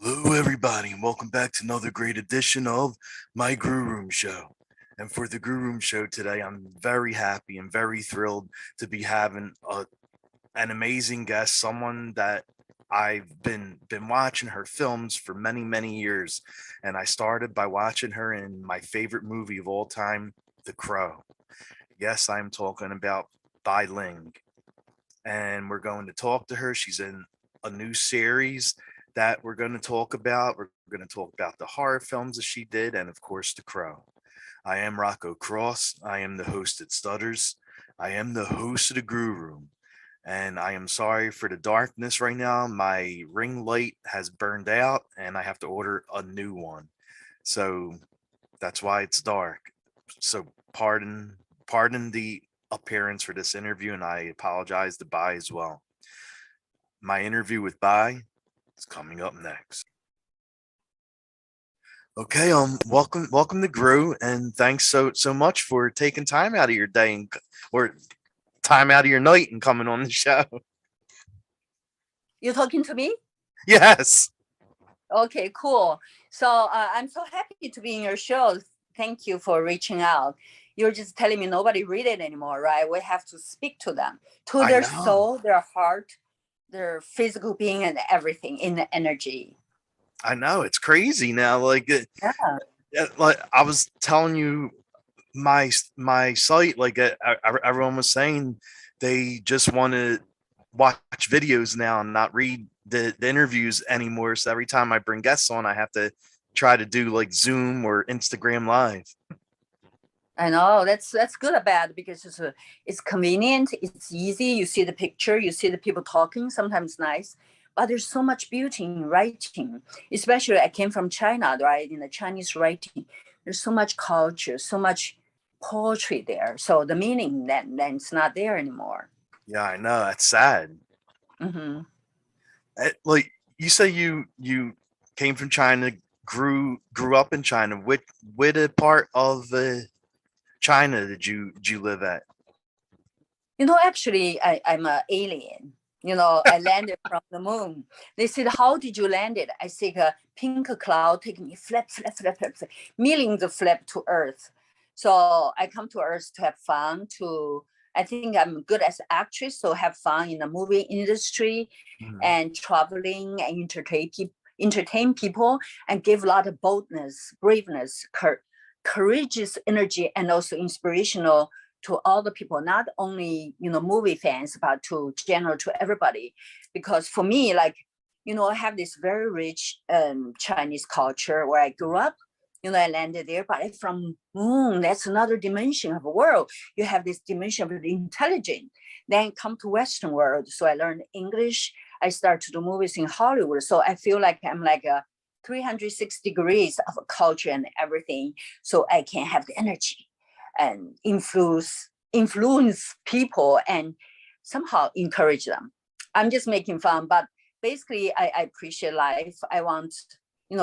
Hello, everybody, and welcome back to another great edition of my Grue Rume Show. And for the Grue Rume Show today, I'm very happy and very thrilled to be having an amazing guest, someone that I've been watching her films for many years, and I started by watching her in my favorite movie of all time, The Crow. Yes, I'm talking about Bai Ling, and we're going to talk to her. She's in a new series that we're going to talk about. We're going to talk about the horror films that she did, and of course, The Crow. I am Rocco Cross. I am the host at Stutters. I am the host of the Grue Room. And I am sorry for the darkness right now. My ring light has burned out and I have to order a new one. So that's why it's dark. So pardon the appearance for this interview, and I apologize to Bai as well. My interview with Bai is coming up next. Okay, welcome to Grue, and thanks so much for taking time out of your day or time out of your night and coming on the show. You talking to me? Yes. Okay, cool. So I'm so happy to be in your show. Thank you for reaching out. You're just telling me nobody read it anymore, right? We have to speak to them, to I their know. soul, their heart, their physical being, and everything in the energy. I know it's crazy now. Yeah. Like I was telling you, my site, everyone was saying they just want to watch videos now and not read the interviews anymore. So every time I bring guests on, I have to try to do like Zoom or Instagram Live. I know that's good or bad because it's convenient, it's easy. You see the picture, you see the people talking. Sometimes nice, but there's so much beauty in writing. Especially, I came from China, right? In the Chinese writing, there's so much culture, so much poetry there. So the meaning then it's not there anymore. Yeah, I know. That's sad. Hmm. Like you say, you came from China, grew up in China. Which part of China did you live at? Actually, I'm an alien. I landed from the moon. They said, "How did you land it?" I said, "A pink cloud taking me flap, millions of flap to Earth." So I come to Earth to have fun. I think I'm good as an actress, so have fun in the movie industry Mhm. and traveling and entertain people and give a lot of boldness, braveness, courageous energy, and also inspirational to all the people, not only movie fans, but to general to everybody. Because for me, like I have this very rich Chinese culture where I grew up. I landed there, but I'm from moon. That's another dimension of the world. You have this dimension of the intelligence. Then come to Western world. So I learned English. I start to do movies in Hollywood. So I feel like I'm like a 360 degrees of culture and everything. So I can have the energy and influence people and somehow encourage them. I'm just making fun, but basically I appreciate life. I want,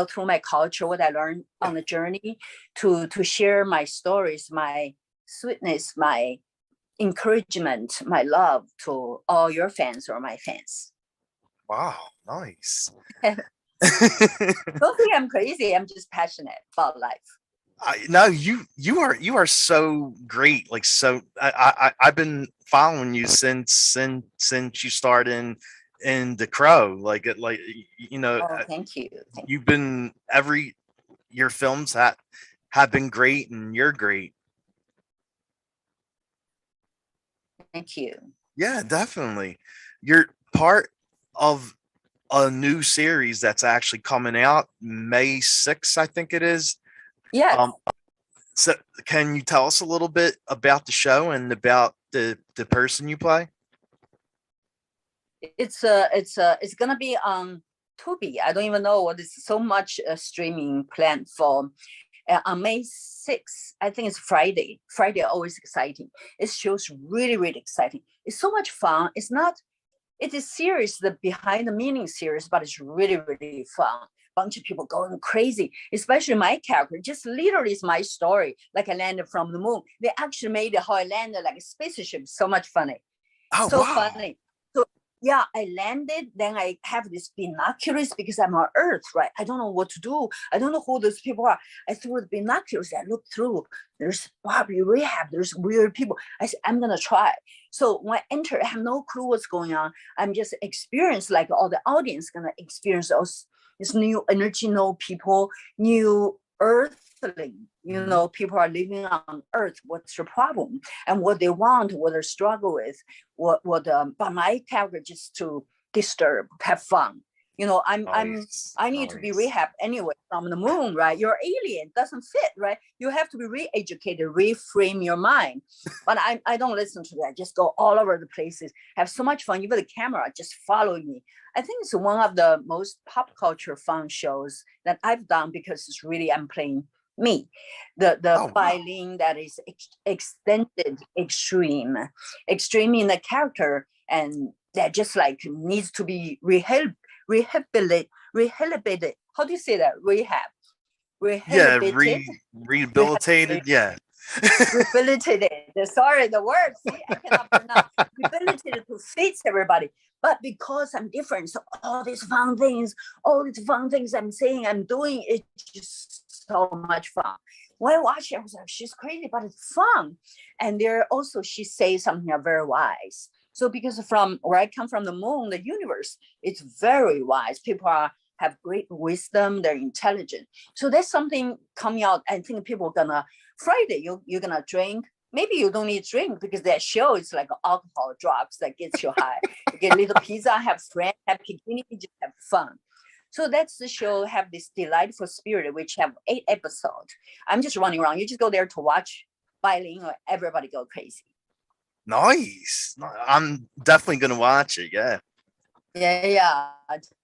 through my culture, what I learned on the journey to share my stories, my sweetness, my encouragement, my love to all your fans or my fans. Wow, nice. Don't think I'm crazy. I'm just passionate about life. No, you are so great. Like so, I've been following you since you started in the Crow. Oh, thank you. You've been every your films have been great, and you're great. Thank you. Yeah, definitely. You're part of a new series that's actually coming out May 6th, I think it is. Yes. Um, so can you tell us a little bit about the show and about the person you play? It's gonna be on Tubi. I don't even know what is so much streaming platform. On May 6th, I think it's Friday. Friday always exciting. It shows really exciting. It's so much fun. It's not. It is serious, the behind the meaning serious, but it's really fun. Bunch of people going crazy, especially my character. Just literally is my story. Like I landed from the moon. They actually made it how I landed like a spaceship. So much funny, Oh so wow. funny. So yeah, I landed. Then I have this binoculars because I'm on Earth, right? I don't know what to do. I don't know who those people are. I threw the binoculars. I looked through. There's Barbee Rehab. There's weird people. I said, I'm gonna try. So when I enter, I have no clue what's going on. I'm just experience like all the audience gonna experience those this new energy, new people, new earthling. People are living on Earth. What's your problem and what they want, what they struggle with, but my character just to disturb, have fun. Nice, I need to be nice. rehab anyway from the moon, right? You're alien, doesn't fit, right? You have to be re-educated, reframe your mind. But I don't listen to that. Just go all over the places, have so much fun. Even the camera just follow me. I think it's one of the most pop culture fun shows that I've done because it's really I'm playing me. The Oh Bai wow. Ling that is extended extreme in the character, and that just like needs to be rehabilitated. How do you say that? Yeah, Rehabilitated, rehabilitated. Yeah. rehabilitated. Sorry, the word. See, I cannot pronounce. Rehabilitated to fit everybody. But because I'm different, so all these fun things I'm saying, I'm doing, it's just so much fun. When I watch it, I was like, she's crazy, but it's fun. And there also, she says something very wise. So because from where I come from, the moon, the universe, it's very wise. People have great wisdom, they're intelligent. So there's something coming out. I think people are gonna Friday, you're gonna drink. Maybe you don't need drink because that show is like alcohol, drugs that gets you high. You get a little pizza, have friends, have bikini, just have fun. So that's the show, have this delightful spirit, which have 8 episodes. I'm just running around. You just go there to watch Bai Ling or everybody go crazy. Nice. I'm definitely gonna watch it. Yeah. Yeah.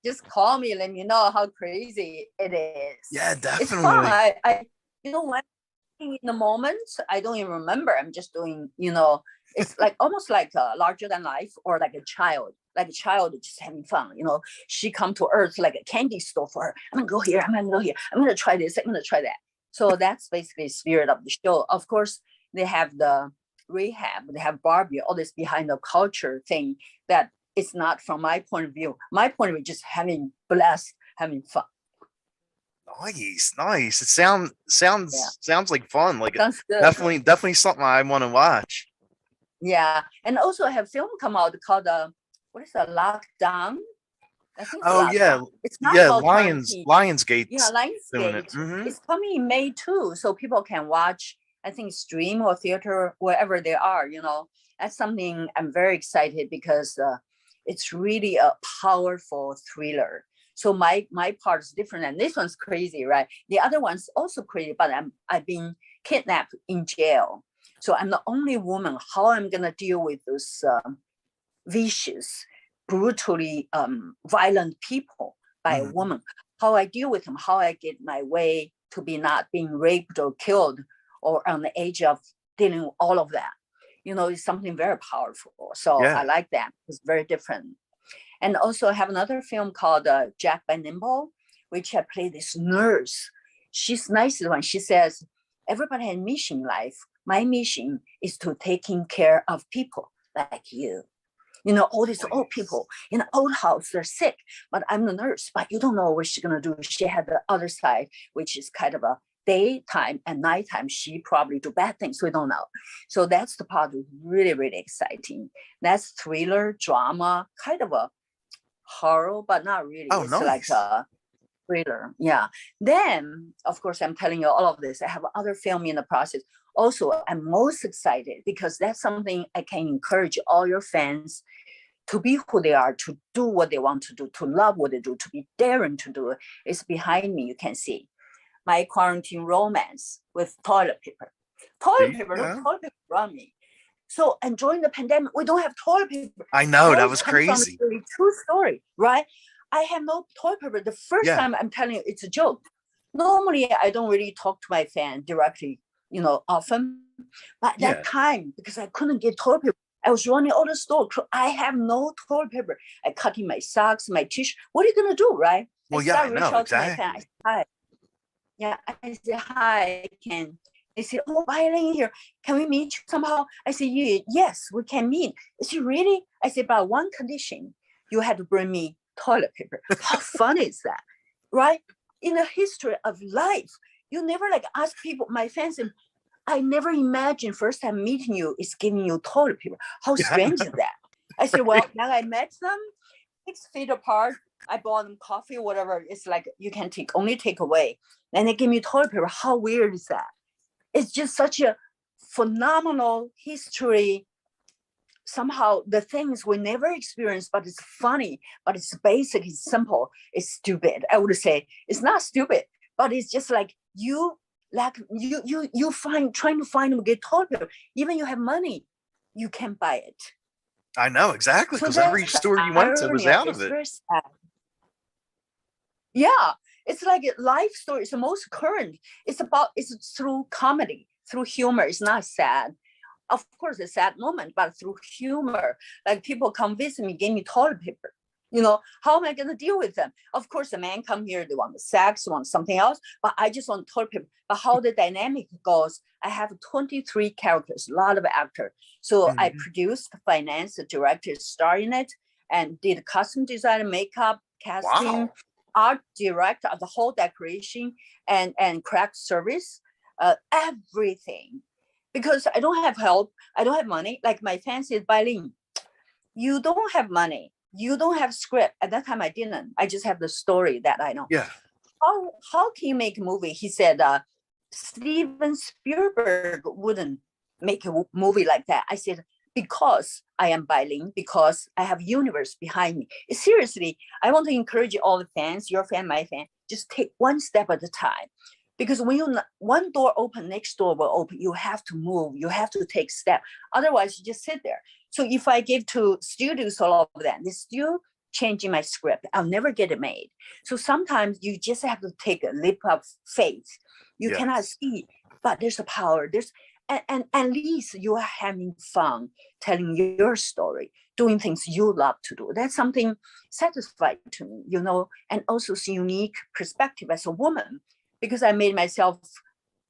Just call me, let me know how crazy it is. Yeah, It's fun. definitely. When in the moment, I don't even remember. I'm just doing, it's like almost like larger than life, or like a child just having fun. She come to Earth like a candy store for her. I'm gonna go here. I'm gonna go here. I'm gonna try this. I'm gonna try that. So that's basically the spirit of the show. Of course, they have the rehab. They have Barbie. All this behind the culture thing that it's not from my point of view. My point of view, just having blessed, having fun. Nice, nice. It Yeah, sounds like fun. Like sounds good. definitely something I want to watch. Yeah, and also I have film come out called what is that, Lockdown? I think it's Oh yeah, Lockdown. It's not yeah. about quarantine. Yeah, Lionsgate's doing it. Lionsgate. Hmm. It's coming in May too, so people can watch. I think stream or theater wherever they are. That's something I'm very excited because it's really a powerful thriller. So my part is different, and this one's crazy, right? The other one's also crazy, but I've been kidnapped in jail, so I'm the only woman. How I'm gonna deal with those vicious, brutally violent people by a Hmm. woman? How I deal with them? How I get my way to be not being raped or killed, or on the edge of dealing with all of that? It's something very powerful. So I Yeah. like that. It's very different. And also I have another film called Jack by Nimble, which I play this nurse. She's nice when she says, everybody has a mission in life. My mission is to taking care of people like you. All these old Nice. people in an old house, they're sick, but I'm the nurse, but you don't know what she's going to do. She had the other side, which is kind of a daytime and nighttime. She probably do bad things. We don't know. So that's the part really, really exciting. That's thriller, drama, kind of a horror, but not really. Oh, It's like nice. a thriller. Yeah. Then, of course, I'm telling you all of this. I have other film in the process. Also, I'm most excited because that's something I can encourage all your fans to be who they are, to do what they want to do, to love what they do, to be daring to do it. It's behind me. You can see my quarantine romance with toilet paper. There Toilet you paper, look, go. toilet paper around me. So, and during the pandemic, we don't have toilet paper. I know that Toilet was comes from a crazy. really true story, right? I have no toilet paper. The first Yeah. time I'm telling you, it's a joke. Normally, I don't really talk to my fan directly, often. But that Yeah. time, because I couldn't get toilet paper, I was running all the store. I have no toilet paper. I cut in my socks, my tissue. What are you gonna do, right? I Well, yeah, I start reach know out to my fan. I exactly. say, hi. Yeah, I say, hi, Ken. They say, oh, Bai Ling here. Can we meet somehow? I say, yes, we can meet. They say, really? I say, but one condition. you had to bring me toilet paper. How fun is that, right? In the history of life, you never like ask people, my fans, I never imagined first time meeting you is giving you toilet paper. How strange is that? I said, well, now I met them 6 feet apart. I bought them coffee, whatever. It's like you can only take away. And they give me toilet paper. How weird is that? It's just such a phenomenal history. Somehow the things we never experienced, but it's funny, but it's basic, it's simple, it's stupid. I would say it's not stupid, but it's just like you find trying to find them, get toilet paper. Even you have money, you can't buy it. I know exactly, because So every store you went to was out of it. Yeah, it's like a life story. It's the most current. It's through comedy, through humor. It's not sad. Of course, a sad moment, but through humor. Like people come visit me, give me toilet paper. You know, how am I going to deal with them? Of course, the man come here, they want the sex, want something else, but I just want toilet paper. But how the dynamic goes, I have 23 characters, a lot of actors. So I produced, financed, the director, star in it, and did costume design, makeup, casting, art director of the whole decoration, and craft service, everything. Because I don't have help, I don't have money. Like my fans is Bai Ling. You don't have money. You don't have script. At that time, I didn't. I just have the story that I know. Yeah. How can you make a movie? He said, Steven Spielberg wouldn't make a movie like that. I said, because I am Bai Ling, because I have universe behind me. Seriously, I want to encourage all the fans, your fan, my fan, just take one step at a time. Because when one door open, next door will open. You have to move. You have to take step. Otherwise, you just sit there. So if I give to studios all of that, they're still changing my script. I'll never get it made. So sometimes you just have to take a leap of faith. You cannot see, but there's a power. And at least you are having fun telling your story, doing things you love to do. That's something satisfying to me, you know, and also it's a unique perspective as a woman. Because I made myself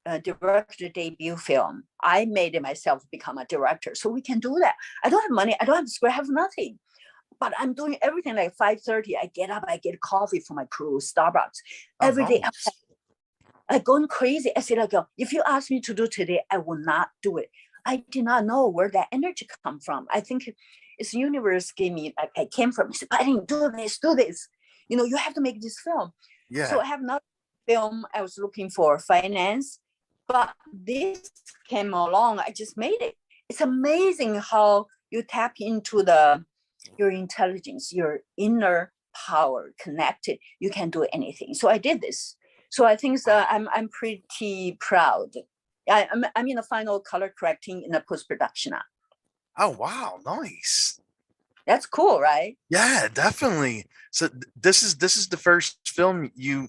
a director debut film. I made it myself become a director. So we can do that. I don't have money. I don't have script. I have nothing. But I'm doing everything like 5:30. I get up. I get coffee for my crew, Starbucks. Every day. I'm going crazy. I said, like, if you ask me to do today, I will not do it. I did not know where that energy come from. I think it's universe gave me, I came from. I said, I didn't do this. You know, you have to make this film. Yeah. So I have not film. I was looking for finance, but this came along. I just made it. It's amazing how you tap into your intelligence, your inner power, connected. You can do anything. So I did this. So I think I'm pretty proud. I'm in the final color correcting in the post production now. Oh wow, nice. That's cool, right? Yeah, definitely. So this is the first film you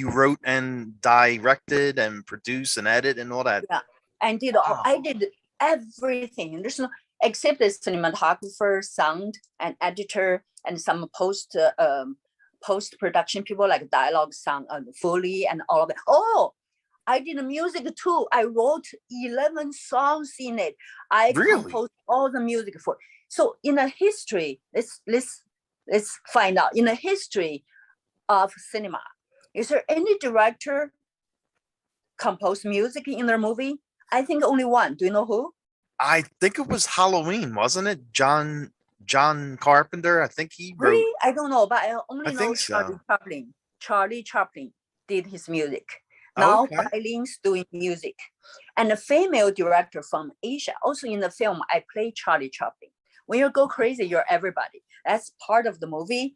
wrote and directed and produced and edit and all that. Yeah, and I did everything. There's no except the cinematographer, sound, and editor, and some post production people like dialogue, sound, Foley, and all of it. Oh, I did music too. I wrote 11 songs in it. I composed all the music for. So in the history, let's find out. In the history of cinema, is there any director composed music in their movie? I think only one. Do you know who? I think it was Halloween, wasn't it? John Carpenter. I think he wrote. Really? I don't know, but I only know Charlie Chaplin. Charlie Chaplin did his music. Now Bai Ling's doing music. And a female director from Asia. Also in the film, I play Charlie Chaplin. When you go crazy, you're everybody. That's part of the movie.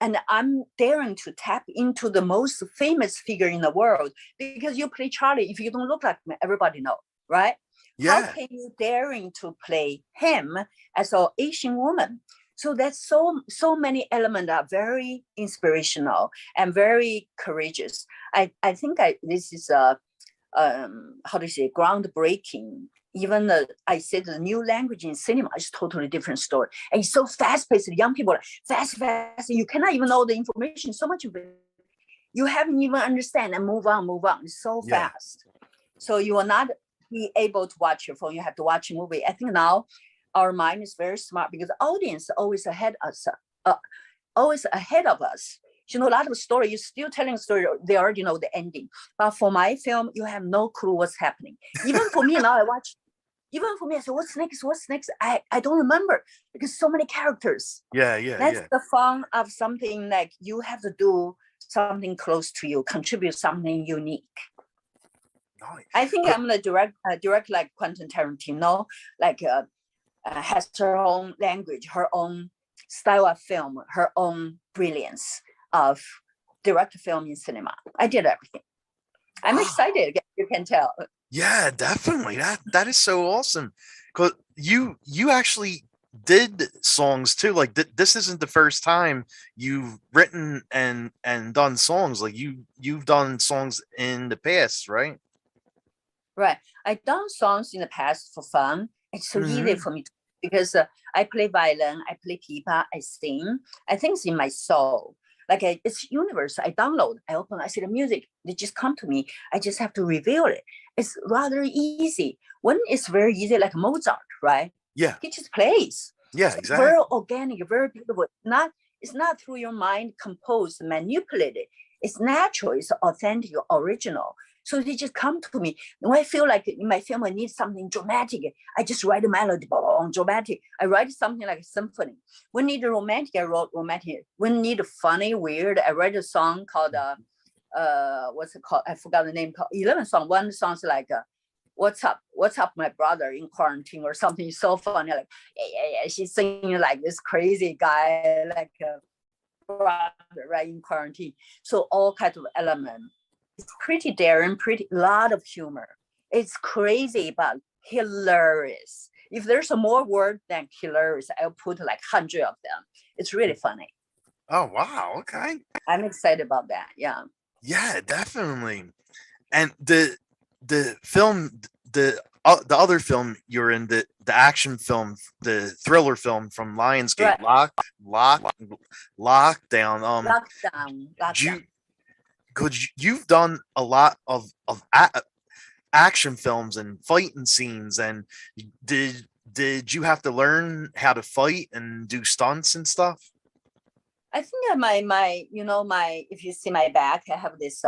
And I'm daring to tap into the most famous figure in the world because you play Charlie. If you don't look like me, everybody know, right? Yeah. How can you daring to play him as an Asian woman? So that's so many elements are very inspirational and very courageous. I think this is how do you say, groundbreaking. Even I said the new language in cinema is totally different story. And it's so fast-paced. Young people are fast. You cannot even know the information. So much of it you haven't even understand and move on. It's so fast. So you will not be able to watch your phone. You have to watch a movie. I think now our mind is very smart because the audience always ahead of always ahead of us. You know, a lot of story, you're still telling a story, they already know the ending. But for my film, you have no clue what's happening. Even for me now, I say, what's next? I don't remember because so many characters. That's the fun of something like you have to do something close to you, contribute something unique. Nice. I think I'm gonna direct like Quentin Tarantino, like has her own language, her own style of film, her own brilliance of direct film in cinema. I did everything. I'm excited. You can tell. Yeah, definitely. That is so awesome. Cause you actually did songs too. Like this isn't the first time you've written and done songs. Like you've done songs in the past, right? Right. I've done songs in the past for fun. It's so easy for me because I play violin, I play pipa, I sing. I think it's in my soul. Like it's universe. I download, I open, I see the music. They just come to me. I just have to reveal it. It's rather easy. When it's very easy, like Mozart, right? Yeah. He just plays. Yeah, it's exactly. Very organic, very beautiful. It's not through your mind composed, manipulated. It's natural, it's authentic, original. So they just come to me. When I feel like in my film I need something dramatic, I just write a melody, dramatic. I write something like a symphony. When need a romantic, I wrote romantic. When need a funny, weird, I write a song called what's it called? I forgot the name. Called 11 song. One song's like what's up, my brother in quarantine or something so funny. Like yeah. She's singing like this crazy guy, like a brother, right, in quarantine. So all kinds of elements. It's pretty daring, lot of humor. It's crazy, but hilarious. If there's a more word than hilarious, I'll put like 100 of them. It's really funny. Oh wow, okay. I'm excited about that. Yeah. Yeah, definitely. And the film, the other film you're in, the action film, the thriller film from Lionsgate, right. Lockdown. Lockdown. Because you've done a lot of action films and fighting scenes, and did you have to learn how to fight and do stunts and stuff? I think that my if you see my back, I have this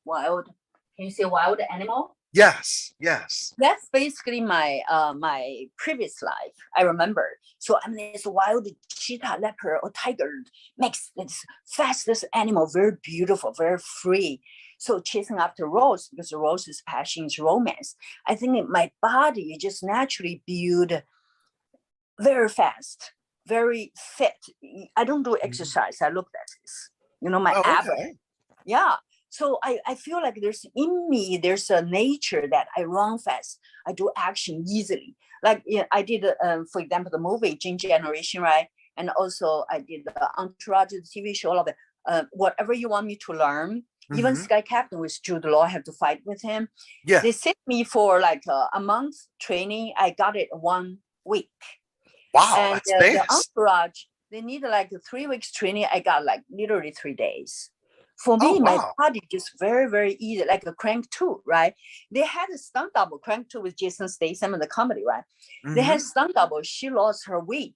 wild. Can you see wild animal? Yes. That's basically my my previous life. I remember. So I'm this wild cheetah, leopard, or tiger mix. This fastest animal, very beautiful, very free. So chasing after Rose because Rose is passion, is romance. I think my body just naturally built very fast, very fit. I don't do exercise. I look at this. My abs. Okay. Yeah. So I feel like there's in me, there's a nature that I run fast. I do action easily. Like I did, for example, the movie Jin Generation, right? And also I did the Entourage, the TV show, all of it. Whatever you want me to learn, even Sky Captain with Jude Law, I have to fight with him. Yeah. They sent me for like a month training. I got it 1 week. Wow, and that's fast. The Entourage, they need like 3 weeks training. I got like literally 3 days. For me, my body just very, very easy, like a Crank 2, right? They had a stunt double, Crank 2 with Jason Statham in the comedy, right? They had stunt double. She lost her weight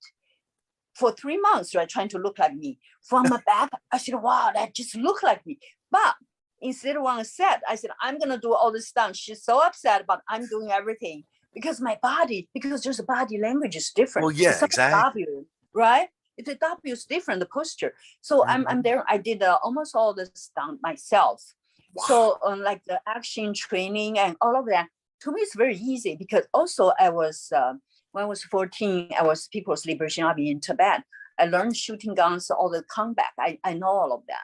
for 3 months, right? Trying to look like me. From my back, I said, wow, that just looked like me. But instead of on a set, I said, I'm going to do all this stunt. She's so upset, but I'm doing everything. Because my body, because just the body language is different. Well, yeah, exactly. W, right? The W is different, the posture. So I'm there. I did almost all the stunt myself. Wow. So like the action training and all of that, to me, it's very easy because also I was, when I was 14, I was People's Liberation Army in Tibet. I learned shooting guns, all the combat. I know all of them.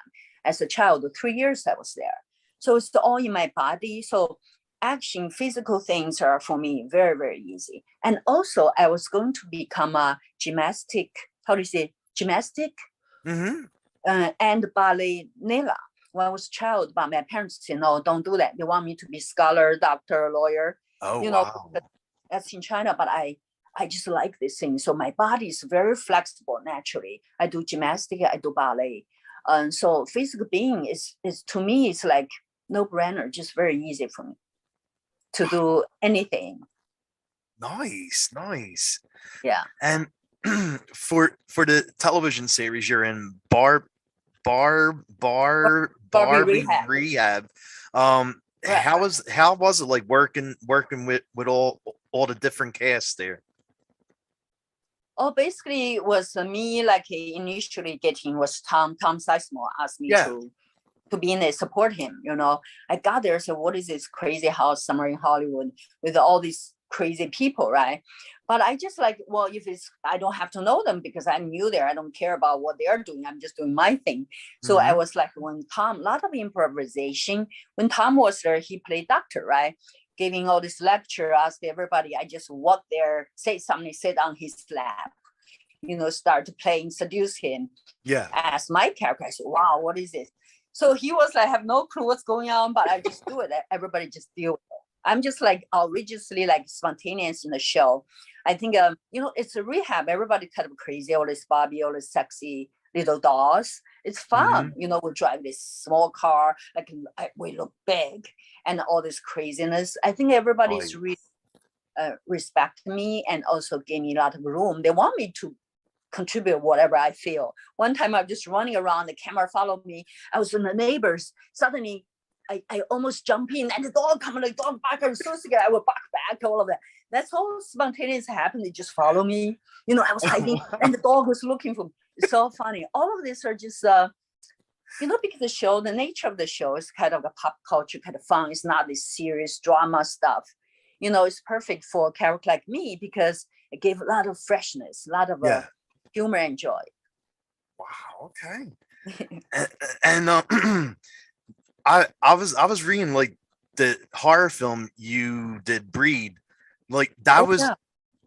As a child, 3 years I was there. So it's all in my body. So action, physical things are for me very, very easy. And also I was going to become a gymnastic, and ballerina when I was a child, but my parents said, no, don't do that. They want me to be scholar, doctor, lawyer. Wow. That's in China, but I just like this thing. So my body is very flexible naturally. I do gymnastic, I do ballet. So physical being is to me, it's like no brainer, just very easy for me to do anything. Nice. Yeah. And for the television series you're in, Barbee Barbie Rehab. Rehab. Right. How was it like working with all the different casts there? Oh, basically it was me, like initially getting was Tom Sizemore asked me Yeah. to be in there, support him. I got there, so what is this crazy house somewhere in Hollywood with all these crazy people, right? But I just like, well, if it's, I don't have to know them because I'm new there. I don't care about what they're doing. I'm just doing my thing. So I was like, when Tom, a lot of improvisation. When Tom was there, he played doctor, right? Giving all this lecture, ask everybody. I just walk there, say something, sit on his lap, start playing, seduce him. Yeah. As my character, I said, wow, what is this? So he was like, I have no clue what's going on, but I just do it. Everybody just deal with it. I'm just like outrageously like spontaneous in the show. I think, it's a rehab. Everybody kind of crazy, all this Barbie, all this sexy little dolls. It's fun. We drive this small car, like we look big and all this craziness. I think everybody's really respect me and also gave me a lot of room. They want me to contribute whatever I feel. One time I'm just running around, the camera followed me. I was in the neighbors. Suddenly I almost jump in and the dog come and the dog bark. I was so scared. I would bark back, all of that. That's all spontaneous happened. They just follow me. I was hiding and the dog was looking for me. It's so funny. All of these are just, because the nature of the show is kind of a pop culture kind of fun. It's not this serious drama stuff. It's perfect for a character like me because it gave a lot of freshness, a lot of humor and joy. Wow. Okay. and I was reading like the horror film you did, Breed, like that was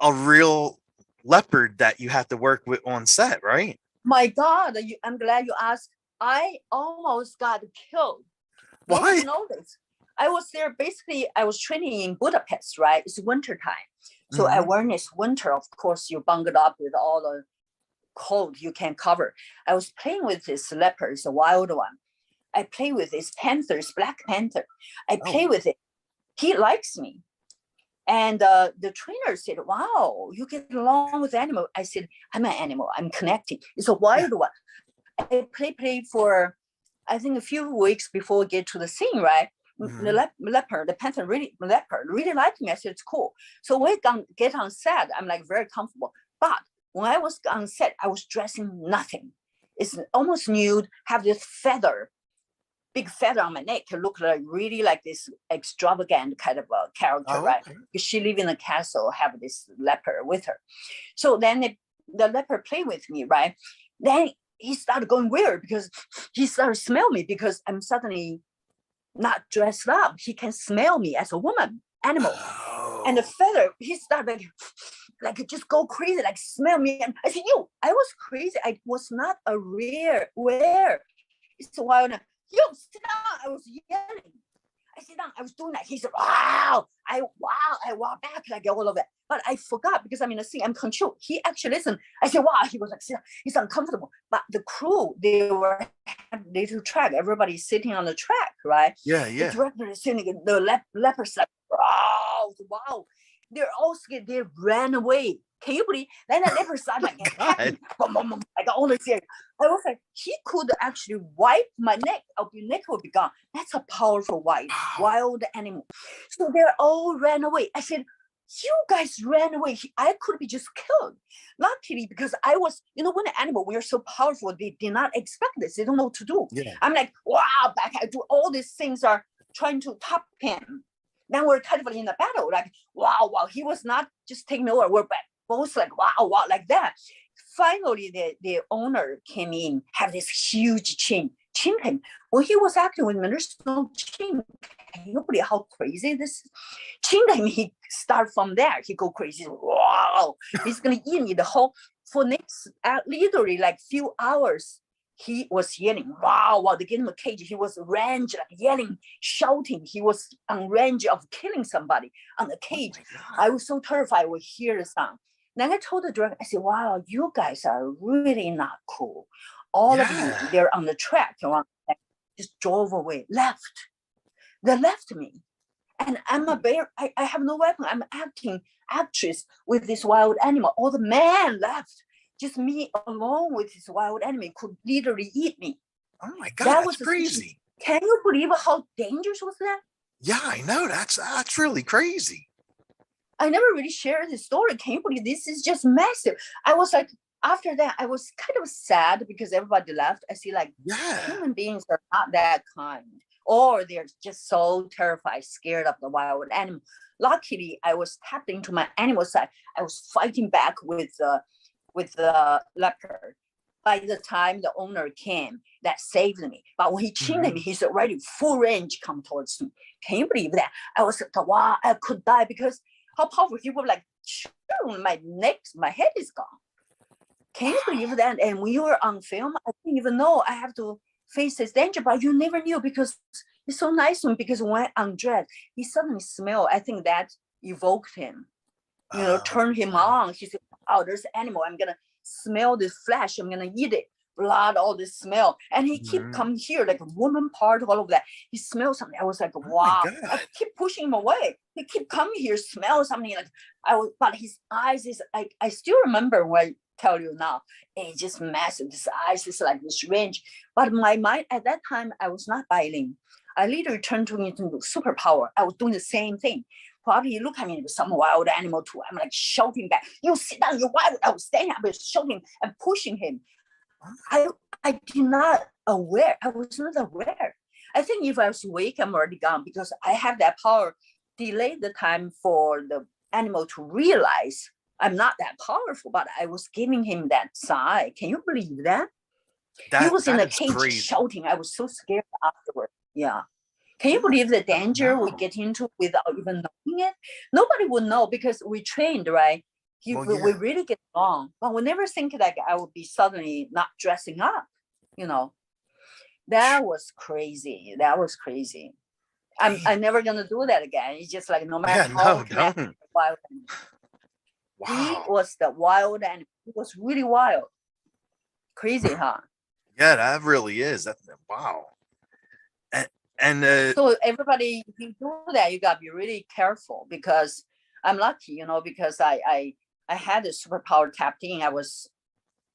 a real leopard that you had to work with on set, right? My God, I'm glad you asked. I almost got killed. Nobody know this. I was there, basically, I was training in Budapest, right? It's winter time. So awareness winter, of course, you bungled up with all the cold you can cover. I was playing with this leopard, it's a wild one. I play with this panther, it's Black Panther. I play with it. He likes me. And the trainer said, wow, you get along with animal. I said, I'm an animal, I'm connecting. It's a wild one. I play for, I think, a few weeks before we get to the scene, right? The leopard, the panther really liked me. I said, it's cool. So when I get on set, I'm like very comfortable. But when I was on set, I was dressing nothing. It's almost nude, have this big feather on my neck, look like really like this extravagant kind of a character, right? Because she live in a castle, have this leopard with her. So then the leopard play with me, right? Then he started going weird because he started smell me because I'm suddenly not dressed up. He can smell me as a woman, animal. And the feather, he started like just go crazy, like smell me. And I said, I was crazy. I was not aware. It's a while now. Sit down. I was yelling. I sit down. I was doing that. He said, wow. I walk back like all of it. But I forgot because I'm in a scene. I'm controlled. He actually listened. I said, wow. He was like, he's uncomfortable. But the crew, they were little track. Everybody's sitting on the track, right? Yeah. The director is sitting. The leopards like, wow. They're all scared. They ran away. Can you believe? Then the leopard started like happy. Like all this area. I was like, he could actually wipe my neck. Your neck will be gone. That's a powerful wild animal. So they all ran away. I said, you guys ran away. I could be just killed. Luckily, because I was, when an animal, we are so powerful, they did not expect this. They don't know what to do. Yeah. I'm like, wow, back. I do all these things are trying to top him. Then we're kind of in the battle, like, wow. He was not just taking over. We're back. Both like, wow, like that. Finally, the owner came in, have this huge chin him. When he was acting with me, there's no chin. Can you believe how crazy this is? Chin him, he start from there. He go crazy. Wow, he's going to eat me the whole, for next, literally like few hours. He was yelling, wow, they gave him a cage. He was range, like yelling, shouting. He was on range of killing somebody on the cage. I was so terrified we hear the sound. Then I told the director, I said, wow, you guys are really not cool. All of you, they're on the track. Just drove away, left. They left me. And I'm a bear. I have no weapon. I'm actress with this wild animal. All the men left. just me alone with this wild animal could literally eat me. Oh my God, That that's was crazy. Can you believe how dangerous was that? Yeah, I know. That's really crazy. I never really shared this story. Can you believe this is just massive? I was like, after that, I was kind of sad because everybody left. I see like human beings are not that kind, or they're just so terrified, scared of the wild animal. Luckily, I was tapped into my animal side. I was fighting back with the leopard. By the time the owner came, that saved me. But when he chinned me, he's already full range come towards me. Can you believe that? I was like, wow, I could die because how powerful he was like, my neck, my head is gone. Can you believe that? And when you were on film, I didn't even know I have to face this danger, but you never knew because it's so nice to me. Because when I undressed, he suddenly smelled. I think that evoked him, turned him on. He said, oh, there's an animal. I'm going to smell this flesh. I'm going to eat it. Blood, all this smell. And he keep coming here, like a woman part, all of that. He smells something. I was like, wow. I keep pushing him away. He keep coming here, smell something. Like but his eyes is like, I still remember when I tell you now, it's just massive. His eyes is like this range. But my mind at that time, I was not Bai Ling. I literally turned into superpower. I was doing the same thing. Probably look at me with some wild animal too. I'm like shouting back, you sit down, you wild. I was standing up and shouting and pushing him. I did not aware. I was not aware. I think if I was awake, I'm already gone because I have that power. Delay the time for the animal to realize I'm not that powerful, but I was giving him that sign. Can you believe that? He was in a cage shouting. I was so scared afterward. Yeah. Can you believe the danger we get into without even knowing it? Nobody would know because we trained, right? We really get along, but we never think like I would be suddenly not dressing up, That was crazy. I'm never gonna do that again. It's just like no matter how wild. Wow. He was the wild and he was really wild. Crazy, huh? Yeah, that really is. Wow. And so everybody, if you do that, you gotta be really careful because I'm lucky, because I had a superpower tapped in. I was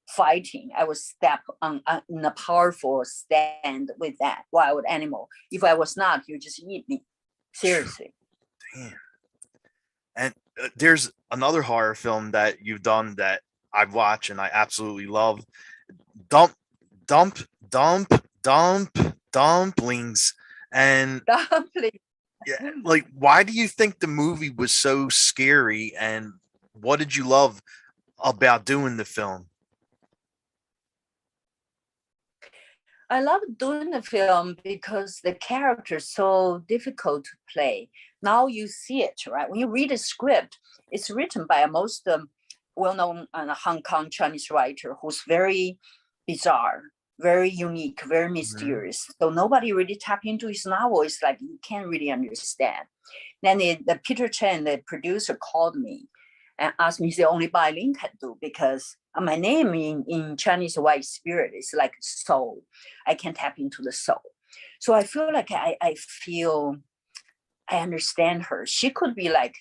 fighting. I was stepped on in a powerful stand with that wild animal. If I was not, you just eat me. Seriously. Damn. And there's another horror film that you've done that I've watched and I absolutely love. Dumplings. And Dumplings. Yeah, like, why do you think the movie was so scary, and what did you love about doing the film? I love doing the film because the character is so difficult to play. Now you see it, right? When you read a script, it's written by a most well-known Hong Kong Chinese writer who's very bizarre, very unique, very mysterious. So nobody really tap into his novel. It's like you can't really understand. Then the Peter Chen, the producer, called me and asked me, is the only Bai Ling can do because my name in Chinese white spirit is like soul. I can tap into the soul. So I feel like I understand her. She could be like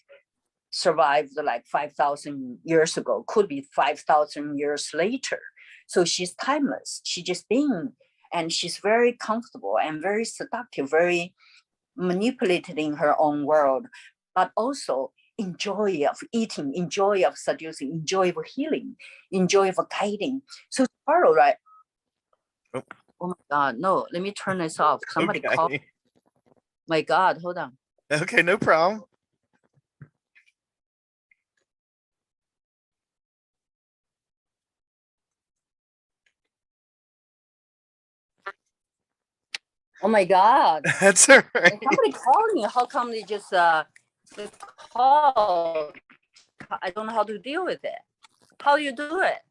survived like 5,000 years ago, could be 5,000 years later. So she's timeless. She just being, and she's very comfortable and very seductive, very manipulated in her own world, but also enjoy of eating, enjoy of seducing, enjoy of healing, enjoy of guiding. So tomorrow, right? Oh my God, no, let me turn this off. Somebody called. My God, hold on. Okay, no problem. Oh my God. That's all right. Somebody called me. How come they just call? I don't know how to deal with it. How do you do it?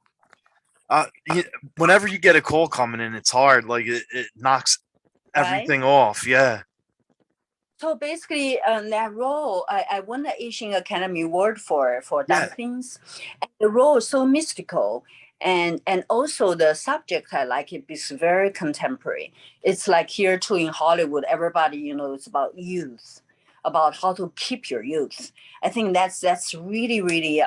Whenever you get a call coming in, it's hard. Like it knocks everything off. Yeah. So basically, that role, I won the Asian Academy Award for Dumplings. And the role is so mystical. And also the subject, I like it. It's very contemporary. It's like here too in Hollywood, everybody, it's about youth, about how to keep your youth. I think that's really, really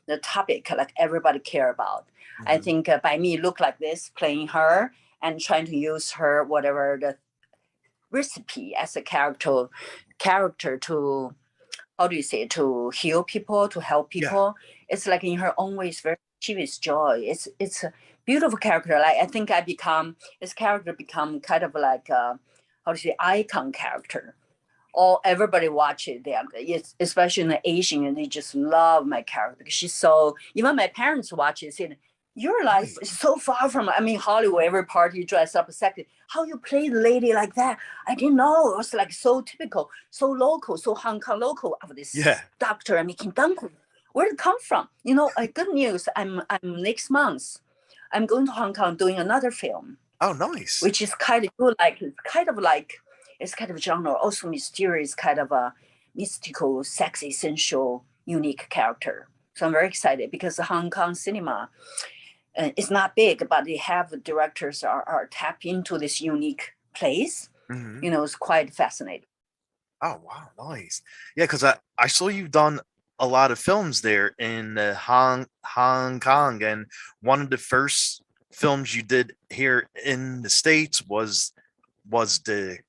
the topic like everybody care about. I Mhm. think by me look like this, playing her and trying to use her whatever the recipe as a character to, how do you say, to heal people, to help Yeah. people. It's like in her own way, it's very achievist joy. It's a beautiful character. Like I think I become this character become kind of like a, how do you say, icon character. All everybody watch it. They are, especially in the Asian, and they just love my character because she's so. Even my parents watch it, said, "Your life is Nice. so far from." I mean, Hollywood, every party you dress up a second. How you play the lady like that? I didn't know. It was like so typical, so local, so Hong Kong local of Yeah. this doctor making dumpling. Where did it come from? Good news. I'm next month. I'm going to Hong Kong doing another film, Oh, nice. which is kind of good, like it's kind of genre, also mysterious, kind of a mystical, sexy, sensual, unique character. So I'm very excited because the Hong Kong cinema is not big, but they have the directors are tap into this unique place. Hmm. It's quite fascinating. Oh, wow, nice. Yeah, because I saw you've done a lot of films there in Hong Kong, and one of the first films you did here in the States was the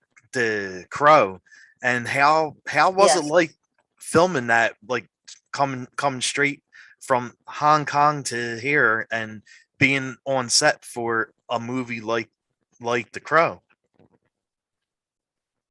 Crow. And how was it Yes. like filming that, like coming straight from Hong Kong to here and being on set for a movie like The Crow?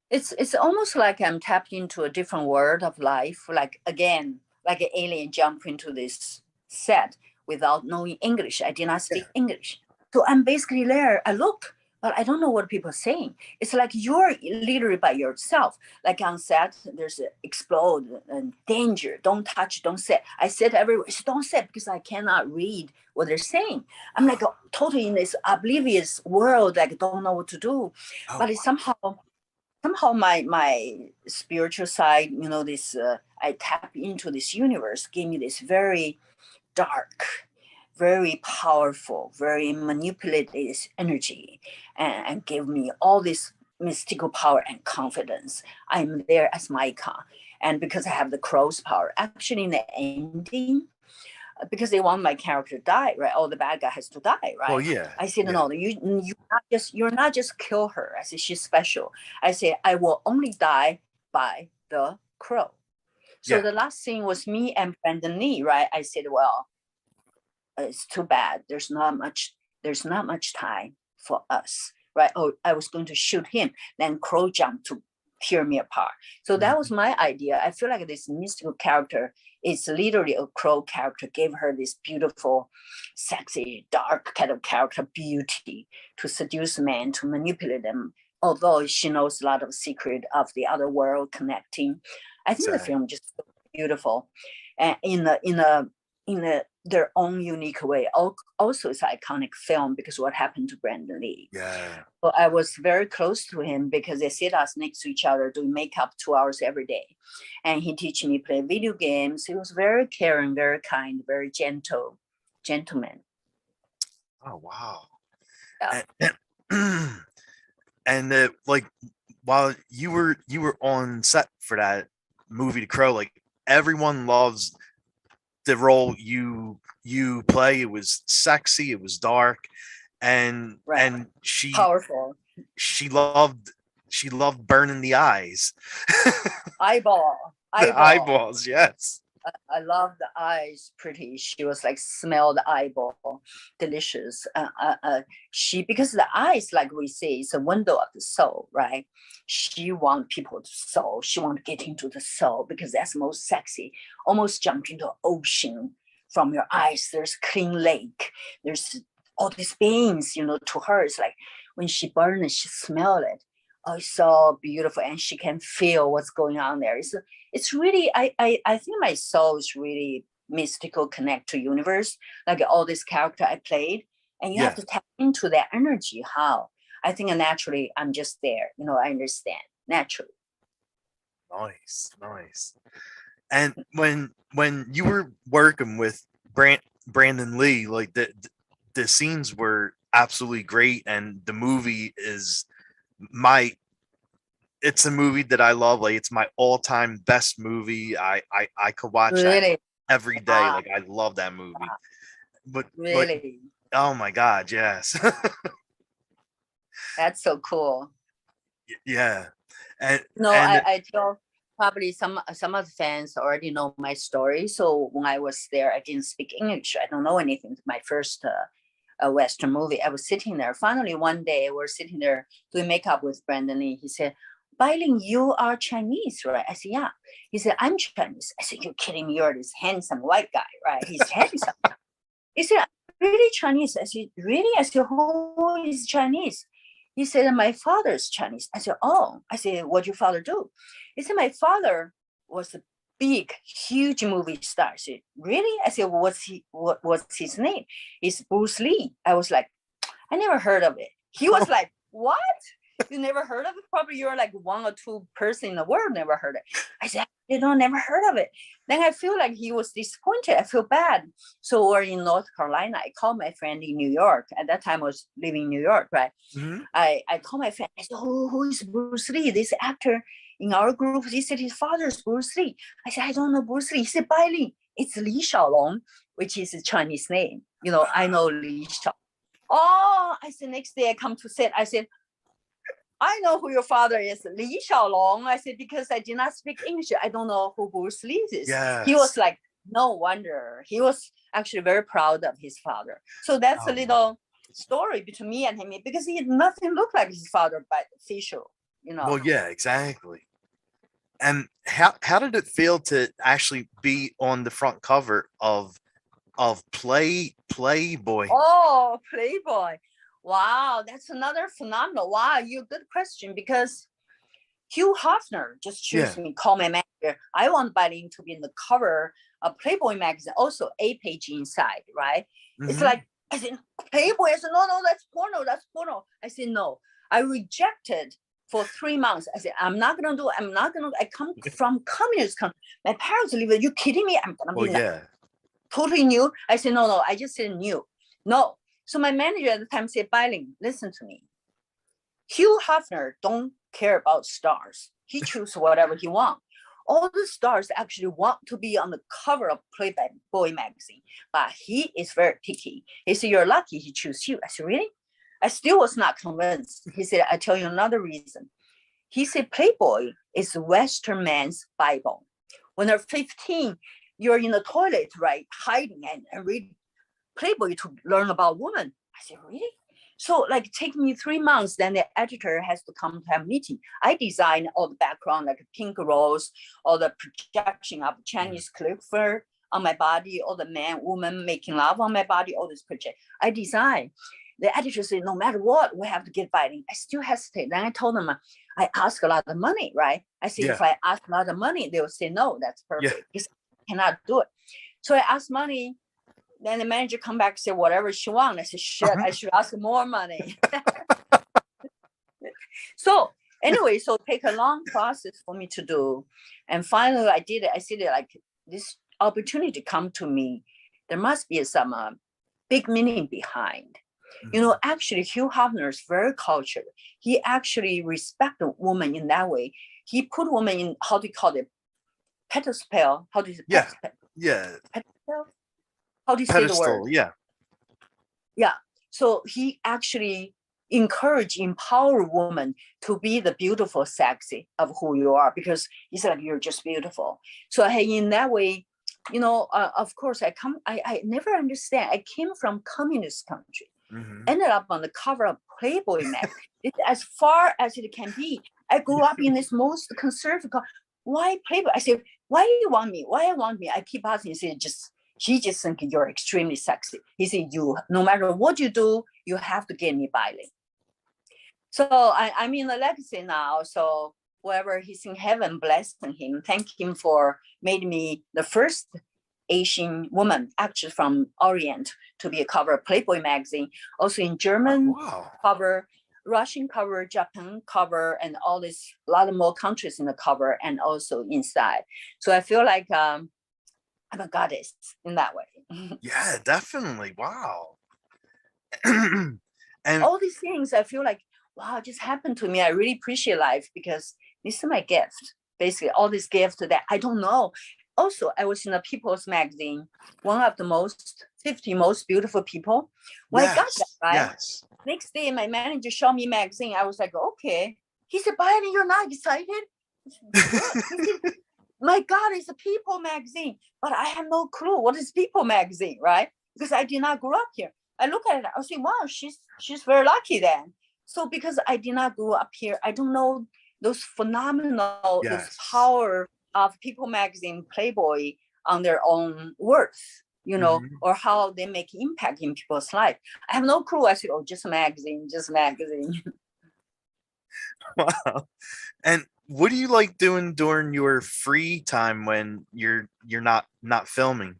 It's almost like I'm tapped into a different world of life. Like again, like an alien jump into this set without knowing English. I did not Yeah. speak English. So I'm basically there. I look, but I don't know what people are saying. It's like you're literally by yourself. Like on set, there's a explode and danger. Don't touch, don't sit. I sit everywhere. So don't sit because I cannot read what they're saying. I'm like totally in this oblivious world, like don't know what to do. Oh, But it's somehow my spiritual side, this I tap into this universe, gave me this very dark, very powerful, very manipulative energy, and gave me all this mystical power and confidence. I'm there as Micah. And because I have the crow's power, actually in the ending, because they want my character to die, right? Oh, the bad guy has to die, well, right? yeah, I said, yeah, no, you're not just kill her. I said, she's special. I said, I will only die by the crow. So yeah. the last scene was me and Brandon Lee, right? I said, well, it's too bad. There's not much time for us, right? Oh, I was going to shoot him, then crow jumped to tear me apart. So that was Mhm. my idea. I feel like this mystical character is literally a crow character, gave her this beautiful, sexy, dark kind of character beauty to seduce men, to manipulate them. Although she knows a lot of secret of the other world connecting, I think the Exactly. film just beautiful, and in their own unique way. Also, it's an iconic film because what happened to Brandon Lee. Yeah. So I was very close to him because they sit us next to each other doing makeup 2 hours every day. And he teach me play video games. He was very caring, very kind, very gentleman. Oh, wow. Yeah. And, and like while you were on set for that movie The Crow, like everyone loves the role you play. It was sexy, it was dark, and Right. and Powerful. she loved she loved burning the eyes. Eyeball. The Eyeball. eyeballs, yes. I love the eyes, pretty. She was like, smell the eyeball, delicious. She, because the eyes, like we say, is a window of the soul, right? She want people to soul. She want to get into the soul because that's most sexy. Almost jump into the ocean from your eyes. There's clean lake. There's all these beings, to her. It's like when she burns, she smell it. Oh, it's so beautiful, and she can feel what's going on there. It's really, I think my soul is really mystical, connect to universe, like all this character I played, and you have Yeah. to tap into that energy. How? I think naturally I'm just there, I understand naturally. Nice, nice. And when you were working with Brandon Lee, like the scenes were absolutely great, and the movie is my it's a movie that I love. Like it's my all time best movie. I could watch that Really. every day. Ah, Like I love that movie. but Really, oh my God, yes. that's so cool. Yeah. And No, and I tell probably some of the fans already know my story. So when I was there, I didn't speak English. I don't know anything. My first Western movie. I was sitting there. Finally, one day, we're sitting there doing makeup with Brandon Lee. He said, Bai Ling, you are Chinese, right? I said, yeah. He said, I'm Chinese. I said, you're kidding me. You're this handsome white guy, right? He's handsome. He said, really Chinese? I said, really? I said, who is Chinese? He said, my father's Chinese. I said, oh. I said, what'd your father do? He said, my father was a big, huge movie star. I said, really? I said, what's his name? It's Bruce Lee. I was like, I never heard of it. He was like, what? You never heard of it? Probably you're like one or two person in the world never heard it. I said, never heard of it. Then I feel like he was disappointed. I feel bad. So we're in North Carolina. I called my friend in New York. At that time I was living in New York, right? Mhm. I called my friend. I said, who is Bruce Lee? This actor in our group. He said his father is Bruce Lee. I said, I don't know Bruce Lee. He said, Bai Ling. It's Li Xiaolong, which is a Chinese name. I know Li Xiao. Oh, I said, next day I come to set. I said, I know who your father is, Li Xiaolong. I said, because I did not speak English, I don't know who Bruce Lee is. Yes. He was like, no wonder. He was actually very proud of his father. So that's a little story between me and him, because he had nothing looked like his father, but facial, Well, yeah, exactly. And how did it feel to actually be on the front cover of Playboy? Oh, Playboy. Wow, that's another phenomenal. Wow, good question, because Hugh Hefner just chose me, call my manager. I want Bai Ling to be in the cover of Playboy magazine, also a page inside, right? Mhm. It's like, I said, Playboy. I said, no, that's porno. That's porno. I said, no. I rejected for 3 months. I said, I'm not going to do it. I'm not going to. I come from communist country. My parents live. Are you kidding me? I'm going to be totally new. I said, no. I just said new. No. So my manager at the time said, Bai Ling, listen to me. Hugh Hefner don't care about stars. He chooses whatever he wants. All the stars actually want to be on the cover of Playboy magazine, but he is very picky. He said, you're lucky he chose you. I said, really? I still was not convinced. He said, I tell you another reason. He said, Playboy is Western man's Bible. When they're 15, you're in the toilet, right, hiding and read Playboy to learn about women. I said, really? So like take me 3 months, then the editor has to come to have a meeting. I design all the background, like pink rose, all the projection of Chinese calligrapher on my body, all the man, woman making love on my body, all this project. I design. The editor said, no matter what, we have to get Bai Ling. I still hesitate. Then I told them, I ask a lot of money, right? I said, if I ask a lot of money, they will say, no, that's perfect. Because I cannot do it. So I asked money. Then the manager come back and say whatever she wants. I said, shit, I should ask more money. So anyway, so take a long process for me to do. And finally I did it. I said, like, this opportunity come to me, there must be some big meaning behind. Actually, Hugh Hefner is very cultured. He actually respect the woman in that way. He put woman in, how do you call it? Pedestal. How do you say? Pedestal? How do you say the word? Yeah. So he actually empower women to be the beautiful, sexy of who you are, because he said, you're just beautiful. So in that way, of course, I never understand. I came from communist country, ended up on the cover of Playboy magazine. It's as far as it can be. I grew up in this most conservative. Why Playboy? I said, why do you want me? Why I want me? I keep asking. He just think you're extremely sexy. He said, no matter what you do, you have to get me Bai Ling. So I'm in the legacy now. So whoever he's in heaven, blessing him, thank him for made me the first Asian woman, actually from Orient, to be a cover of Playboy magazine. Also in German cover, Russian cover, Japan cover, and all this, a lot of more countries in the cover, and also inside. So I feel like I'm a goddess in that way. Yeah, definitely. Wow. And all these things, I feel like, wow, just happened to me. I really appreciate life because this is my gift. Basically, all these gifts that I don't know. also I was in a People's magazine, one of the 50 most beautiful people. When I got that, right? Yes. Next day, my manager showed me magazine. I was like, okay. He said, Bai Ling, you're not excited? I said, what? He said, my God, it's a People magazine. But I have no clue what is People magazine, right? Because I did not grow up here. I look at it, I say, wow, she's very lucky then. So because I did not grow up here, I don't know those phenomenal, those power of People magazine, Playboy on their own worth, you know, or how they make impact in people's life. I have no clue. I said, oh, just a magazine, just a magazine. Wow. And what do you like doing during your free time when you're not filming?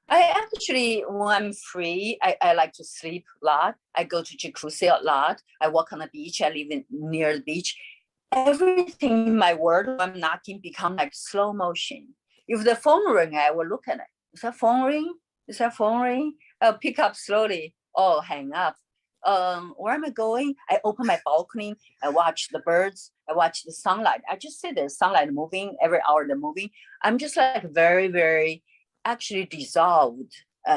I actually, when I'm free, I like to sleep a lot. I go to jacuzzi a lot. I walk on the beach. I live near the beach. Everything in my world, I'm knocking, become like slow motion. If the phone ring, I will look at it. Is that phone ring? Is that phone ring? I'll pick up slowly. Oh, hang up. Where am I going? I open my balcony. I watch the birds. I watch the sunlight. I just see the sunlight moving every hour. The moving. I'm just like very, very actually dissolved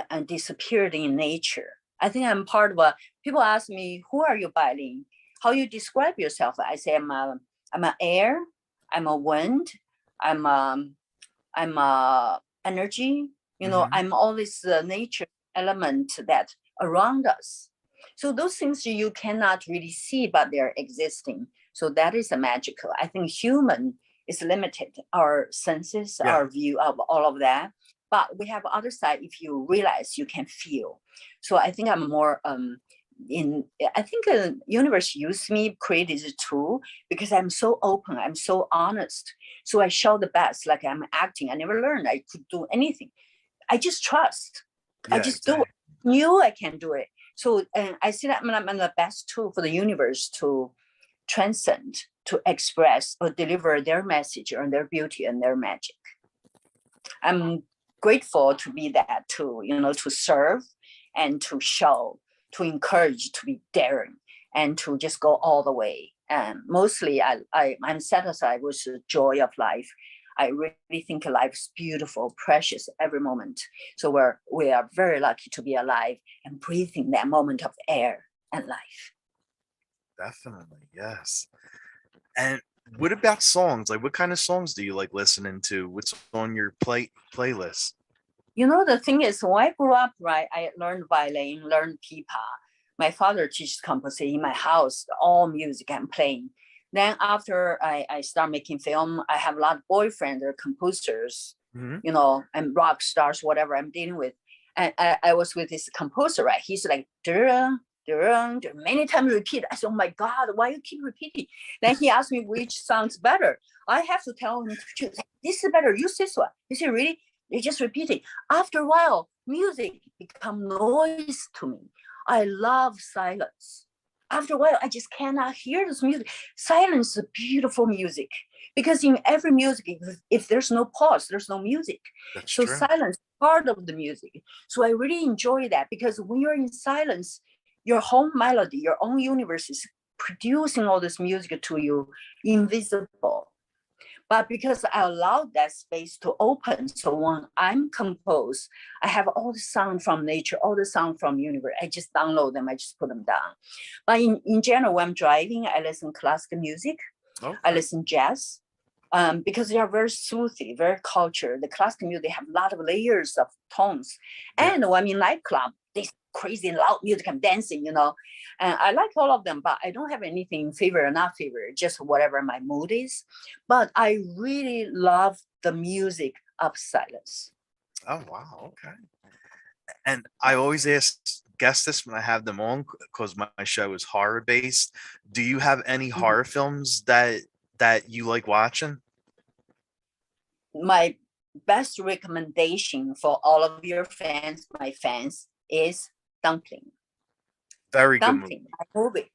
and disappeared in nature. I think I'm part of a. People ask me, "Who are you, Bai Ling? How you describe yourself?" I say, I'm an air. I'm a wind. I'm a energy. You know, I'm all this nature element that around us. So those things you cannot really see, but they're existing. So that is a magical. I think human is limited. Our senses, our view of all of that. But we have other side. If you realize, you can feel. So I think I'm more I think the universe used me, created a tool because I'm so open, I'm so honest. So I show the best, like I'm acting. I never learned I could do anything. I just trust. I just do it. Knew I can do it. So I see that I'm the best tool for the universe to transcend, to express or deliver their message or their beauty and their magic. I'm grateful to be that tool, you know, to serve and to show, to encourage, to be daring, and to just go all the way. And mostly I'm satisfied with the joy of life. I really think life is beautiful, precious every moment. So we are very lucky to be alive and breathing that moment of air and life. Definitely, yes. And what about songs? Like, what kind of songs do you like listening to? What's on your playlist? You know, the thing is, when I grew up, right, I learned violin, learned pipa. My father teaches composition in my house, all music I'm playing. Then after I start making film, I have a lot of boyfriends or composers, you know, and rock stars, whatever I'm dealing with. And I was with this composer, right? He's like, many times repeat. I said, oh my God, why you keep repeating? Then he asked me which sounds better. I have to tell him, this is better, use this one. He said, really? They just repeating. After a while, music become noise to me. I love silence. After a while, I just cannot hear this music. Silence is beautiful music because in every music, if there's no pause, there's no music. That's so true. Silence is part of the music. So I really enjoy that because when you're in silence, your whole melody, your own universe is producing all this music to you, invisible. But because I allowed that space to open, so when I'm composed, I have all the sound from nature, all the sound from universe. I just download them, I just put them down. But in general, when I'm driving, I listen classical music, I listen jazz, because they are very soothing, very cultured. The classical music have a lot of layers of tones. And when I'm in nightclub, this crazy loud music, I'm dancing, you know. And I like all of them, but I don't have anything favorite or not favorite, just whatever my mood is. But I really love the music of silence. Oh, wow. Okay. And I always ask guests this when I have them on because my show is horror based. Do you have any horror films that you like watching? My best recommendation for all of your fans, my fans, is Dumpling. Very good Dumpling movie,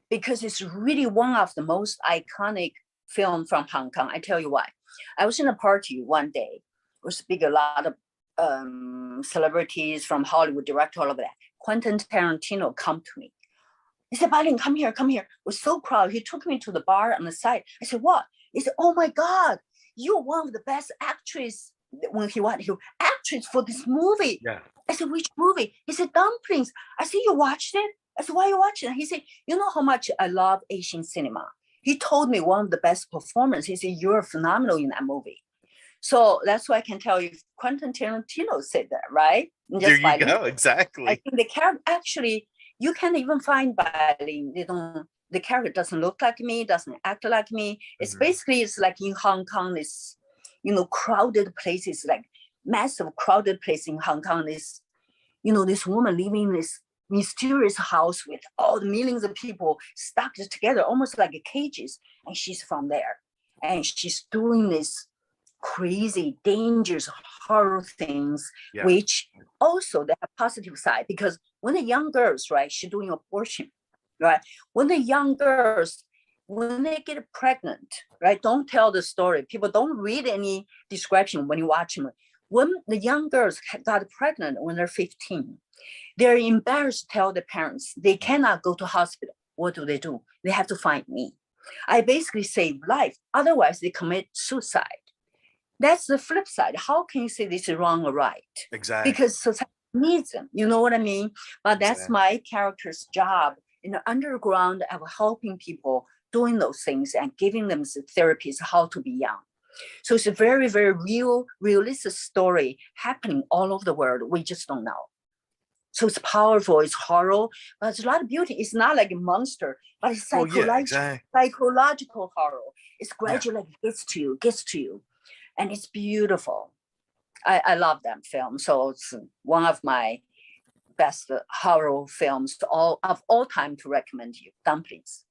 because it's really one of the most iconic film from Hong Kong. I tell you why. I was in a party one day. It was big, a lot of celebrities from Hollywood, director, all of that. Quentin Tarantino come to me. He said, Bai Ling, come here, come here. It was so crowded. He took me to the bar on the side. I said, what? He said, oh my God. you're one of the best actress. When he wanted to actress for this movie. Yeah. I said, which movie? He said, Dumplings. I said, you watched it? I said, why are you watching it? He said, you know how much I love Asian cinema. He told me one of the best performers. He said, you're phenomenal in that movie. So that's why I can tell you Quentin Tarantino said that, right? There you go. Exactly. I think the character, actually, you can't even find Bai Ling. The character doesn't look like me, doesn't act like me. It's basically, it's like in Hong Kong, this, crowded places, like massive crowded place in Hong Kong. This, this woman living in this mysterious house with all the millions of people stuck together, almost like cages. And she's from there. And she's doing this crazy, dangerous, horror things, which also they have positive side, because when the young girls, right, she's doing abortion, right? When the young girls, when they get pregnant, right, don't tell the story. People don't read any description when you watch them. When the young girls got pregnant when they're 15, they're embarrassed to tell the parents. They cannot go to hospital. What do? They have to find me. I basically save life. Otherwise, they commit suicide. That's the flip side. How can you say this is wrong or right? Exactly. Because society needs them. You know what I mean? But that's my character's job in the underground of helping people doing those things and giving them the therapies how to be young. So it's a very, very realistic story happening all over the world. We just don't know. So it's powerful, it's horror, but it's a lot of beauty. It's not like a monster, but it's psychological horror. It's gradually gets to you. And it's beautiful. I love that film. So it's one of my best horror films of all time to recommend you. Dumplings.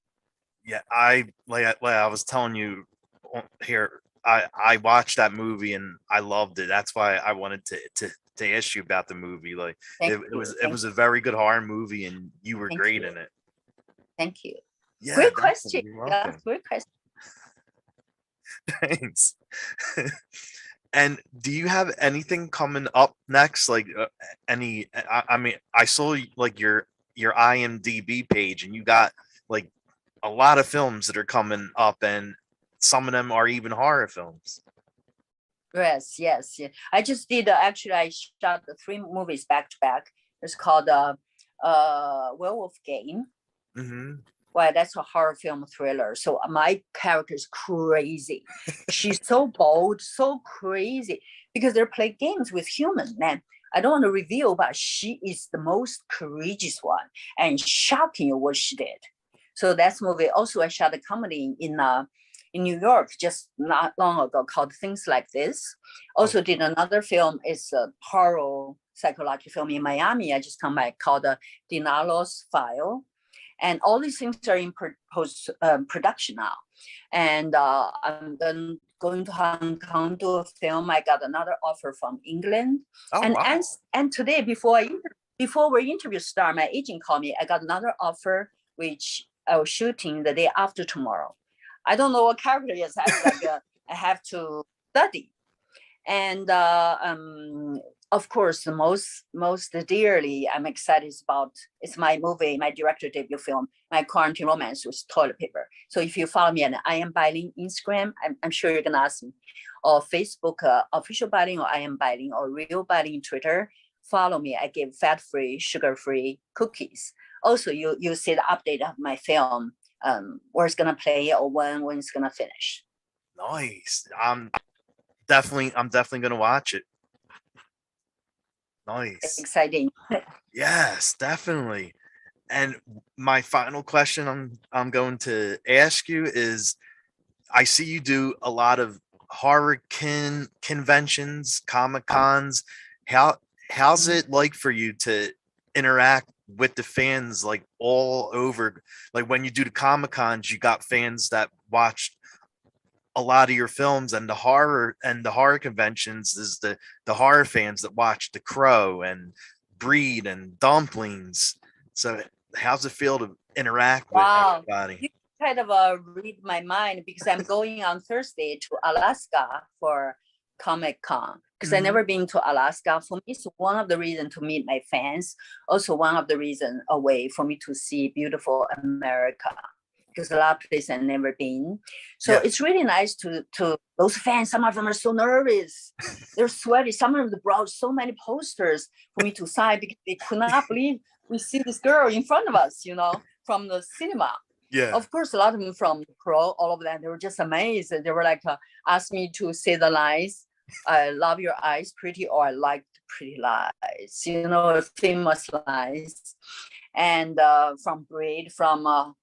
Yeah, I was telling you here, I watched that movie and I loved it. That's why I wanted to ask you about the movie. Like it was a very good horror movie, and you were great in it. Thank you. Yeah, great question. Yeah, great question. Thanks. And do you have anything coming up next? Like any? I mean, I saw like your IMDb page, and you got like a lot of films that are coming up, and some of them are even horror films. Yes. I just did actually. I shot the 3 movies back to back. It's called Werewolf Game. Well, that's a horror film thriller. So my character is crazy. She's so bold, so crazy, because they play games with humans, man. I don't want to reveal, but she is the most courageous one and shocking what she did. So that's movie. Also, I shot a comedy in New York just not long ago called Things Like This. Also did another film. It's a horror psychological film in Miami. I just come back called Dinalo's File. And all these things are in post production now. And I'm then going to Hong Kong to a film. I got another offer from England. And today, before we interview start, my agent called me. I got another offer, which I was shooting the day after tomorrow. I don't know what character it is. I have to study. And of course, the most dearly I'm excited about it's my movie, my director debut film, my quarantine romance with toilet paper. So if you follow me, and I am Bai Ling Instagram, I'm sure you're gonna ask me, or Facebook official Bai Ling, or I am Bai Ling, or real Bai Ling Twitter. Follow me. I give fat-free, sugar-free cookies. Also, you see the update of my film, where it's gonna play or when it's gonna finish. Nice. I'm definitely gonna watch it. Nice. Exciting. Yes, definitely. And my final question I'm going to ask you is, I see you do a lot of horror conventions, Comic Cons. How's it like for you to interact with the fans like all over? Like when you do the Comic Cons, you got fans that watched a lot of your films, and the horror conventions is the horror fans that watch The Crow and Breed and Dumplings. So how's it feel to interact with everybody? You kind of read my mind, because I'm going on Thursday to Alaska for Comic Con, because I've never been to Alaska. For me, it's one of the reasons to meet my fans. Also, one of the reasons a way for me to see beautiful America. because a lot of places I've never been. So it's really nice to those fans. Some of them are so nervous. They're sweaty. Some of them brought so many posters for me to sign because they could not believe we see this girl in front of us, from the cinema. Yeah. Of course, a lot of them from Pro, all of them, they were just amazed. They were like, asked me to say the lines. I love your eyes, pretty, or I like pretty lies, famous lies. And from Braid, from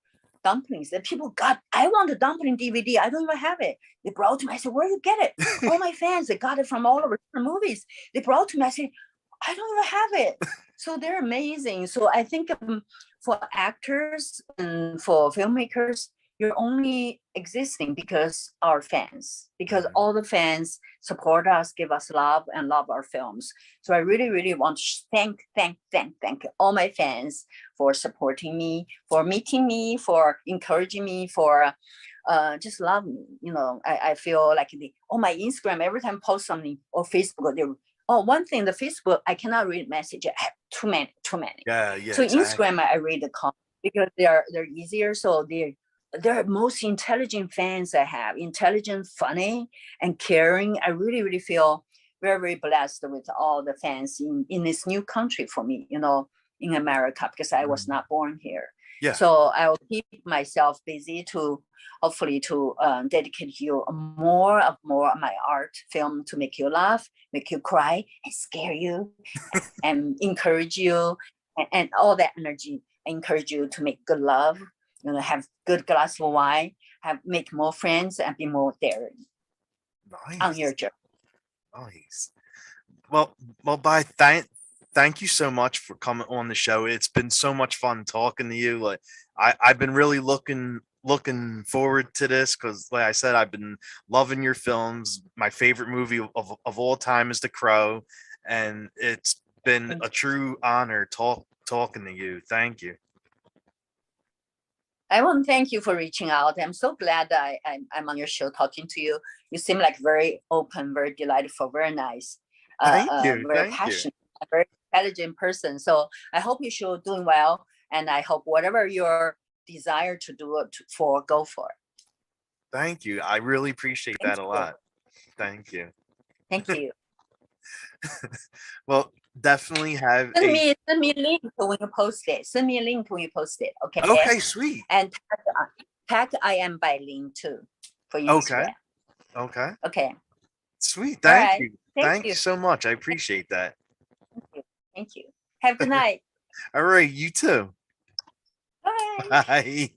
Dumplings, that people got, I want a dumpling DVD. I don't even have it. They brought to me. I said, where do you get it? All my fans, they got it from all over different movies. They brought to me. I said, I don't even have it. So they're amazing. So I think for actors and for filmmakers, you're only existing because our fans, because all the fans support us, give us love and love our films. So I really, really want to thank all my fans for supporting me, for meeting me, for encouraging me, for just love me. I feel like my Instagram, every time I post something, or Facebook, one thing, the Facebook, I cannot read message. I have too many. Yeah. So exactly. Instagram, I read the comments because they're easier. So they're most intelligent fans I have, intelligent, funny, and caring. I really, really feel very, very blessed with all the fans in this new country for me, in America, because I was not born here. Yeah. So I will keep myself busy to hopefully to dedicate you more of my art film to make you laugh, make you cry, and scare you, and encourage you, and all that energy. I encourage you to make good love, have good glass of wine, make more friends, and be more daring. Nice. On your journey. Nice. Well, Bai, thank you so much for coming on the show. It's been so much fun talking to you. Like I've been really looking forward to this because, like I said, I've been loving your films. My favorite movie of all time is The Crow, and it's been a true honor talking to you. Thank you. I want to thank you for reaching out. I'm so glad that I'm on your show talking to you. You seem like very open, very delightful, very nice, Thank you. very passionate, very intelligent person. So I hope you're doing well, and I hope whatever your desire to do it for, go for it. Thank you. I really appreciate that a lot. Thank you. Thank you. Well, definitely have send me a link when you post it. Send me a link when you post it. Okay. Okay, sweet. And tag I am Bai Ling too for Instagram. Okay. Sweet. Thank you. Thank you so much. I appreciate that. Thank you. Have a good night. All right. You too. Bye. Bye.